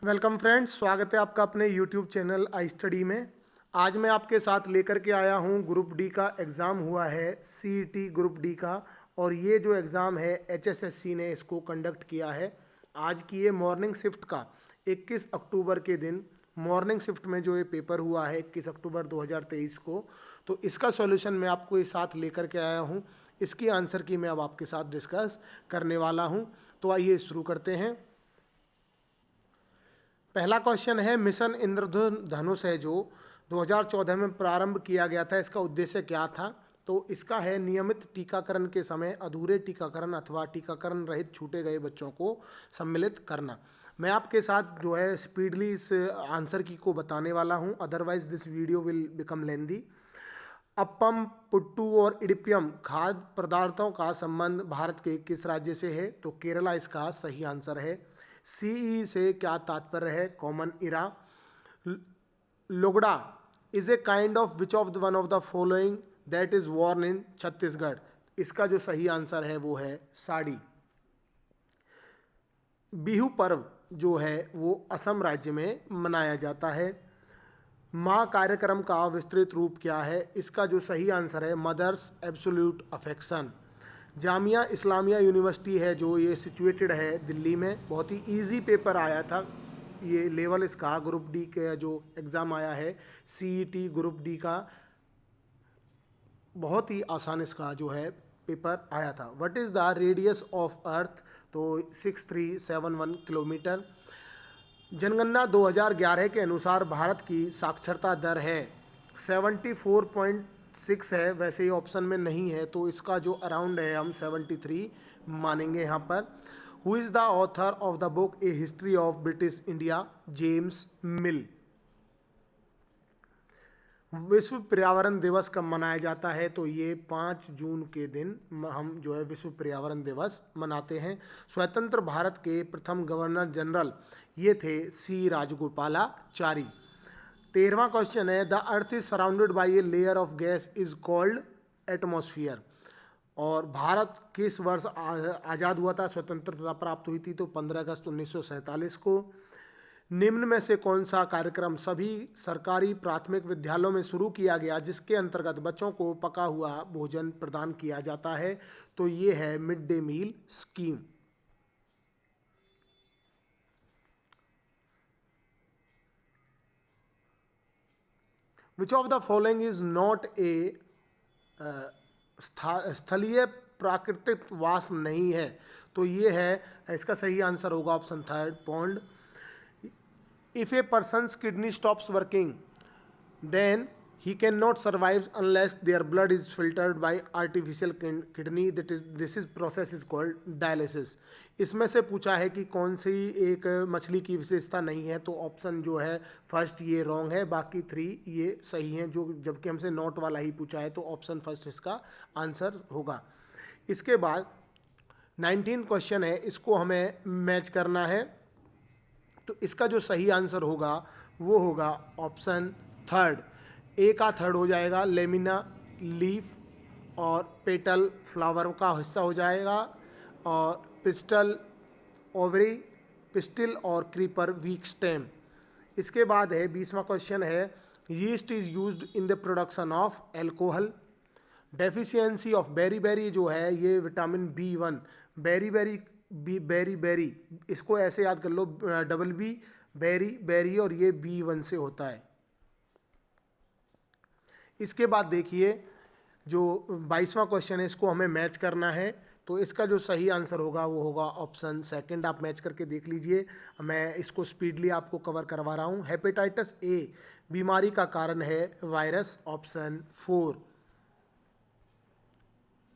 Welcome friends, स्वागत है आपका अपने यूट्यूब चैनल आई स्टडी में। आज मैं आपके साथ लेकर के आया हूं ग्रुप डी का एग्ज़ाम हुआ है, सीईटी ग्रुप डी का। और ये जो एग्ज़ाम है एचएसएससी ने इसको कंडक्ट किया है। आज की ये मॉर्निंग शिफ्ट का 21 अक्टूबर के दिन मॉर्निंग शिफ्ट में जो ये पेपर हुआ है 21 अक्टूबर 2023 को, तो इसका सॉल्यूशन मैं आपको इस साथ लेकर के आया हूँ। इसकी आंसर की मैं अब आपके साथ डिस्कस करने वाला हूँ। तो आइए शुरू करते हैं। पहला क्वेश्चन है, मिशन इंद्रधनुष है जो 2014 में प्रारंभ किया गया था, इसका उद्देश्य क्या था? तो इसका है नियमित टीकाकरण के समय अधूरे टीकाकरण अथवा टीकाकरण रहित छूटे गए बच्चों को सम्मिलित करना। मैं आपके साथ जो है स्पीडली इस आंसर की को बताने वाला हूं, otherwise this video will become lengthy. Appam, puttu और इडिप्पम खाद्य पदार्थों का संबंध भारत के किस राज्य से है? तो केरला इसका सही आंसर है। सीई से क्या तात्पर्य है? Common era. Lugda is a kind of which of the one of the following that is worn in Chhattisgarh? इसका जो सही आंसर है वो है साड़ी। बिहू पर्व जो है वो असम राज्य में मनाया जाता है। माँ कार्यक्रम का विस्तृत रूप क्या है? इसका जो सही आंसर है mother's absolute affection. Jamia Islamia university है जो ये सिचुएटेड है दिल्ली में। बहुत ही इजी पेपर आया था ये लेवल इसका, ग्रुप डी का जो एग्ज़ाम आया है सीईटी ग्रुप डी का, बहुत ही आसान इसका जो है पेपर आया था। What is the radius of earth? तो 6371 किलोमीटर। जनगणना 2011 के अनुसार भारत की साक्षरता दर है 74.6 है। वैसे ही ऑप्शन में नहीं है तो इसका जो अराउंड है हम 73 मानेंगे यहाँ पर। Who is the author of the book A history of British India? James मिल। विश्व पर्यावरण दिवस कब मनाया जाता है? तो ये 5 जून के दिन हम जो है विश्व पर्यावरण दिवस मनाते हैं। स्वतंत्र भारत के प्रथम गवर्नर जनरल ये थे सी राजगोपालाचारी। 13वां क्वेश्चन है, the earth is surrounded by a layer of gas is called atmosphere. और भारत किस वर्ष आज़ाद हुआ था, स्वतंत्रता प्राप्त हुई थी? तो 15 अगस्त 1947 को। निम्न में से कौन सा कार्यक्रम सभी सरकारी प्राथमिक विद्यालयों में शुरू किया गया जिसके अंतर्गत बच्चों को पका हुआ भोजन प्रदान किया जाता है? तो ये है mid day meal scheme. Which of the following is not a स्थलीय प्राकृतिक वास नहीं है? तो ये है, इसका सही आंसर होगा option third, pound. If a person's kidney stops working, then he cannot survive unless their blood is filtered by artificial kidney. This is process is called dialysis. इसमें से पूछा है कि कौन सी एक मछली की विशेषता नहीं है? तो ऑप्शन जो है फर्स्ट ये रॉन्ग है, बाकी 3 ये सही हैं। जो जबकि हमसे नॉट वाला ही पूछा है तो ऑप्शन फर्स्ट इसका आंसर होगा। इसके बाद 19 क्वेश्चन है, इसको हमें मैच करना है। तो इसका जो सही आंसर होगा वो होगा ऑप्शन थर्ड। ए का थर्ड हो जाएगा, लेमिना लीफ, और पेटल फ्लावर का हिस्सा हो जाएगा, और पिस्टल ओवरी, पिस्टिल और क्रीपर वीक स्टेम। इसके बाद है 20वां क्वेश्चन है, yeast is used in the production of alcohol. Deficiency of बेरी जो है ये विटामिन B1, बेरी इसको ऐसे याद कर लो, डबल बी बेरी और ये B1 से होता है। इसके बाद देखिए जो 22वां क्वेश्चन है, इसको हमें मैच करना है। तो इसका जो सही आंसर होगा वो होगा ऑप्शन सेकंड। आप मैच करके देख लीजिए, मैं इसको स्पीडली आपको कवर करवा रहा हूँ। हेपेटाइटिस ए बीमारी का कारण है वायरस, ऑप्शन 4।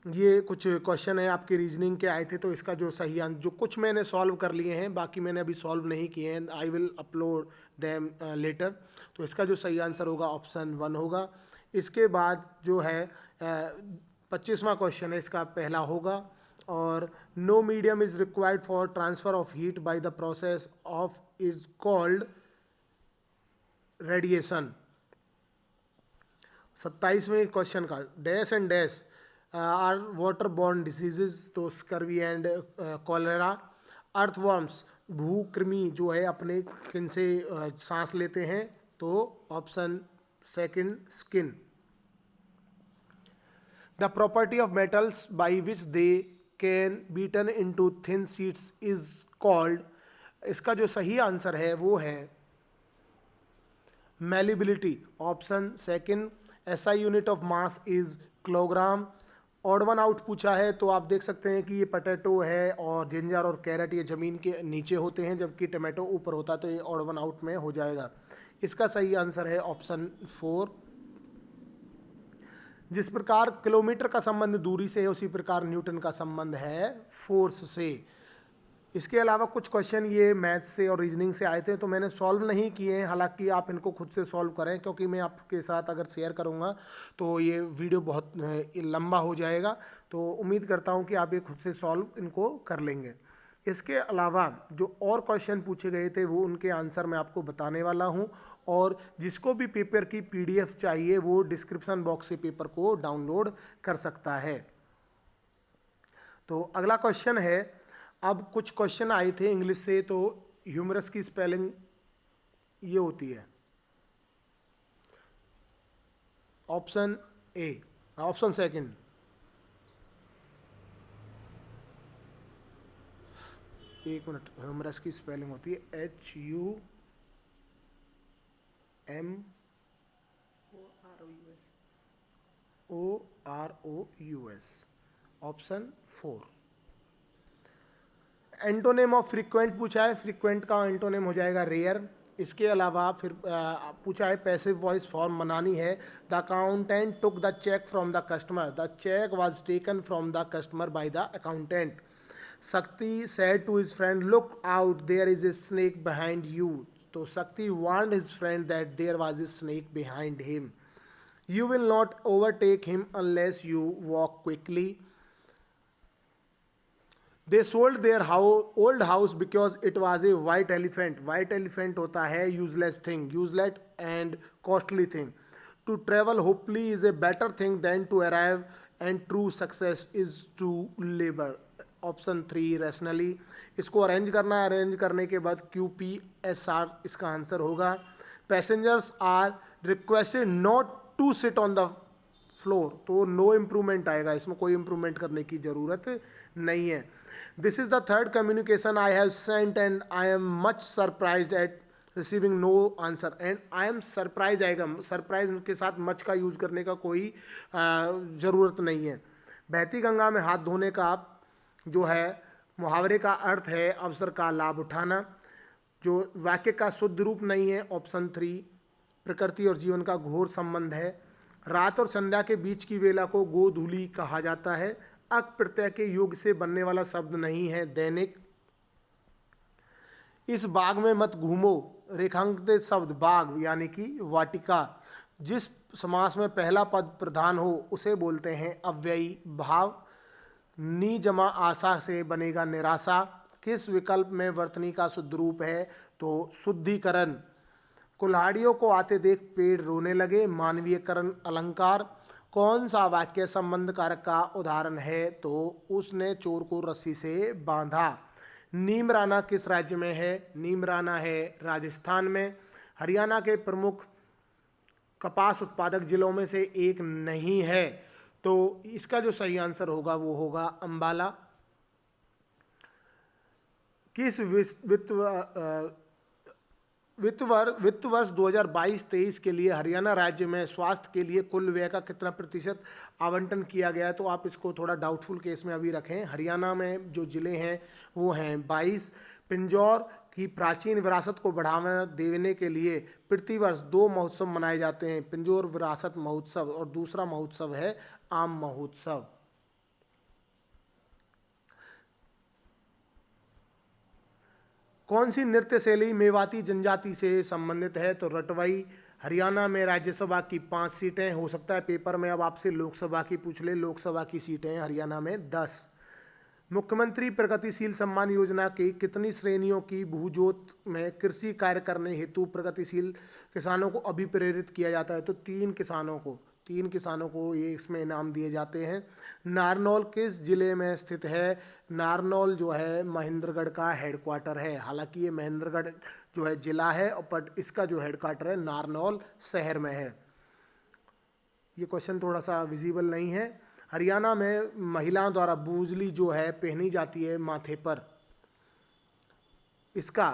ये कुछ क्वेश्चन है आपके रीजनिंग के आए थे, तो इसका जो सही आंसर, जो कुछ मैंने सॉल्व कर लिए हैं, बाकी मैंने अभी सॉल्व नहीं किए हैं, I will upload them later. तो इसका जो सही आंसर होगा ऑप्शन 1 होगा। इसके बाद जो है 25वां क्वेश्चन है, इसका पहला होगा, और no medium is required for transfer of heat by the process of is called radiation. 27वें क्वेश्चन का dash and dash are water borne diseases, तो स्कर्वी एंड कॉलेरा। अर्थवर्म्स भूकृमि जो है अपने किनसे सांस लेते हैं, तो option second skin. The property of metals by which they can beaten into thin sheets is called, इसका जो सही आंसर है वो है malleability, option second. SI unit of mass is kilogram. Odd one out पूछा है तो आप देख सकते हैं कि ये पोटैटो है और जिंजर और कैरेट ये ज़मीन के नीचे होते हैं, जबकि टमाटो ऊपर होता है, तो ये ऑड वन आउट में हो जाएगा। इसका सही आंसर है ऑप्शन 4। जिस प्रकार किलोमीटर का संबंध दूरी से है, उसी प्रकार न्यूटन का संबंध है फोर्स से। इसके अलावा कुछ क्वेश्चन ये मैथ से और रीजनिंग से आए थे, तो मैंने सॉल्व नहीं किए हैं, हालांकि आप इनको खुद से सॉल्व करें, क्योंकि मैं आपके साथ अगर शेयर करूंगा तो ये वीडियो बहुत लंबा हो जाएगा। तो उम्मीद करता हूं कि आप ये खुद से सॉल्व इनको कर लेंगे। इसके अलावा जो और क्वेश्चन पूछे गए थे वो उनके आंसर मैं आपको बताने वाला हूं, और जिसको भी पेपर की PDF चाहिए वो डिस्क्रिप्शन बॉक्स से पेपर को डाउनलोड कर सकता है। तो अगला क्वेश्चन है, अब कुछ क्वेश्चन आए थे इंग्लिश से, तो ह्यूमरस की स्पेलिंग ये होती है ऑप्शन ए, ऑप्शन सेकंड, एक मिनट, ह्यूमरस की स्पेलिंग होती है HUMOROUS, option 4। Antonym of frequent पूछा है, फ्रीक्वेंट का एंटोनेम हो जाएगा रेयर। इसके अलावा फिर पूछा है पैसिव वॉइस फॉर्म बनानी है, the accountant took the cheque from the customer, the cheque was taken from the customer by the accountant. Shakti said to his friend, look out, there is a snake behind you, तो शक्ति warned his friend that there was a snake behind him. You will not overtake him unless you walk quickly. They sold their old house because it was a white elephant. White elephant होता है useless thing, useless and costly thing. To travel hopefully is a better thing than to arrive, and true success is to labor. Option 3 rationally. इसको arrange करना है, arrange करने के बाद QPSR इसका answer होगा। Passengers are requested not to sit on the floor, तो no improvement आएगा, इसमें कोई इम्प्रूवमेंट करने की ज़रूरत नहीं है। This is the third communication I have sent and I am much surprised at receiving no answer, and I am surprise आएगा, सरप्राइज के साथ मच का यूज़ करने का कोई ज़रूरत नहीं है। बहती गंगा में हाथ धोने का जो है मुहावरे का अर्थ है अवसर का लाभ उठाना, जो वाक्य का शुद्ध रूप नहीं है, ऑप्शन 3। प्रकृति और जीवन का घोर संबंध है। रात और संध्या के बीच की वेला को गोधूली कहा जाता है। अक प्रत्यय के योग से बनने वाला शब्द नहीं है दैनिक। इस बाग में मत घूमो, रेखांकित शब्द बाग यानी कि वाटिका। जिस समास में पहला पद प्रधान हो उसे बोलते हैं अव्ययी भाव। नी जमा आशा से बनेगा निराशा। किस विकल्प में वर्तनी का शुद्ध रूप है, तो शुद्धिकरण। कुल्हाड़ियों को आते देख पेड़ रोने लगे, मानवीयकरण अलंकार। कौन सा वाक्य संबंध कारक का उदाहरण है, तो उसने चोर को रस्सी से बांधा। नीमराना किस राज्य में है, नीमराना है राजस्थान में। हरियाणा के प्रमुख कपास उत्पादक जिलों में से एक नहीं है, तो इसका जो सही आंसर होगा वो होगा अंबाला। किस वित्त वर्ष 2022-23 के लिए हरियाणा राज्य में स्वास्थ्य के लिए कुल व्यय का कितना प्रतिशत आवंटन किया गया है, तो आप इसको थोड़ा डाउटफुल केस में अभी रखें। हरियाणा में जो जिले हैं वो हैं 22। पिंजौर की प्राचीन विरासत को बढ़ावा देने के लिए प्रतिवर्ष 2 महोत्सव मनाए जाते हैं, पिंजौर विरासत महोत्सव और दूसरा महोत्सव है आम महोत्सव। कौन सी नृत्य शैली मेवाती जनजाति से संबंधित है, तो रटवाई। हरियाणा में राज्यसभा की 5 सीटें, हो सकता है पेपर में अब आपसे लोकसभा की पूछ ले, लोकसभा की सीटें हरियाणा में 10। मुख्यमंत्री प्रगतिशील सम्मान योजना की कितनी श्रेणियों की भूजोत में कृषि कार्य करने हेतु प्रगतिशील किसानों को अभिप्रेरित किया जाता है, तो 3 किसानों को, 3 किसानों को ये इसमें इनाम दिए जाते हैं। नारनौल किस जिले में स्थित है? नारनौल जो है महेंद्रगढ़ का हेडक्वार्टर है। हालांकि ये महेंद्रगढ़ जो है जिला है और बट इसका जो हेडक्वार्टर है नारनौल शहर में है। ये क्वेश्चन थोड़ा सा विजिबल नहीं है। हरियाणा में महिलाओं द्वारा बूजली जो है पहनी जाती है माथे पर, इसका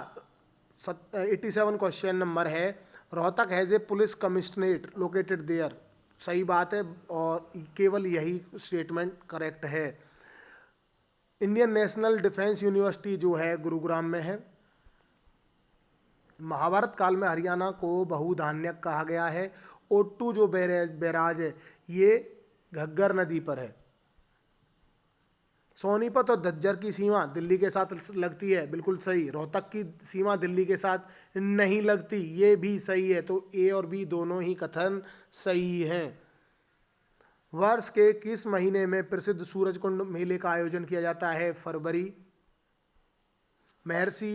87 क्वेश्चन नंबर है। Rohtak has a police commissionerate located there. सही बात है और केवल यही स्टेटमेंट करेक्ट है। इंडियन नेशनल डिफेंस यूनिवर्सिटी जो है गुरुग्राम में है। महाभारत काल में हरियाणा को बहुधान्य कहा गया है। ओट्टू जो बैराज है ये घग्गर नदी पर है। सोनीपत और झज्जर की सीमा दिल्ली के साथ लगती है, बिल्कुल सही। रोहतक की सीमा दिल्ली के साथ नहीं लगती, ये भी सही है। तो ए और बी दोनों ही कथन सही हैं। वर्ष के किस महीने में प्रसिद्ध सूरजकुंड मेले का आयोजन किया जाता है? फरवरी। महर्षि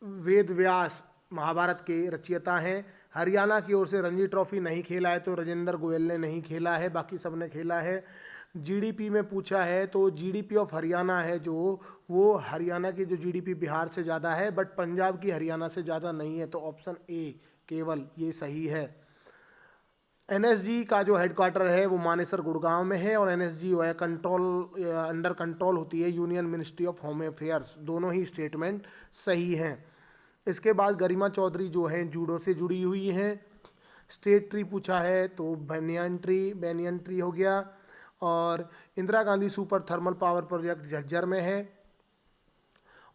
वेदव्यास महाभारत के रचयिता हैं। हरियाणा की ओर से रणजी ट्रॉफी नहीं खेला है तो राजेंद्र गोयल ने नहीं खेला है, बाकी सब ने खेला है। जीडीपी में पूछा है तो जीडीपी ऑफ हरियाणा है जो वो हरियाणा की जो जीडीपी बिहार से ज़्यादा है बट पंजाब की हरियाणा से ज़्यादा नहीं है, तो ऑप्शन ए केवल ये सही है। एनएसजी का जो हेडक्वार्टर है वो मानेसर गुड़गांव में है और एनएसजी जो है अंडर कंट्रोल होती है union ministry of home affairs. दोनों ही स्टेटमेंट सही हैं। इसके बाद गरिमा चौधरी जो हैं जूडो से जुड़ी हुई हैं। स्टेट ट्री पूछा है तो बैनियन ट्री हो गया। और Indira Gandhi super thermal power project Jhajjar में है।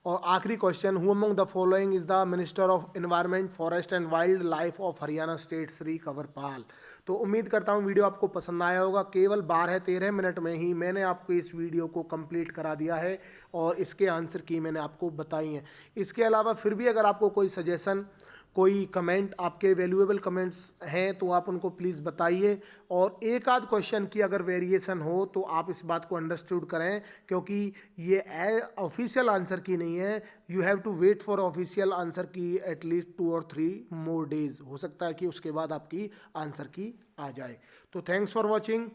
और आखिरी question, who among the following is the minister of environment forest and wild life of Haryana state? Shri Kanwarpal. तो उम्मीद करता हूँ वीडियो आपको पसंद आया होगा। केवल 12-13 मिनट में ही मैंने आपको इस वीडियो को कंप्लीट करा दिया है और इसके आंसर की मैंने आपको बताई हैं। इसके अलावा फिर भी अगर आपको कोई सजेशन, कोई कमेंट, आपके वैल्यूएबल कमेंट्स हैं तो आप उनको प्लीज़ बताइए। और एक आध क्वेश्चन की अगर वेरिएशन हो तो आप इस बात को अंडरस्टूड करें, क्योंकि ये ऑफिशियल आंसर की नहीं है। You have to wait for official answer key at least 2 और 3 मोर डेज। हो सकता है कि उसके बाद आपकी आंसर की आ जाए। तो थैंक्स फॉर वॉचिंग।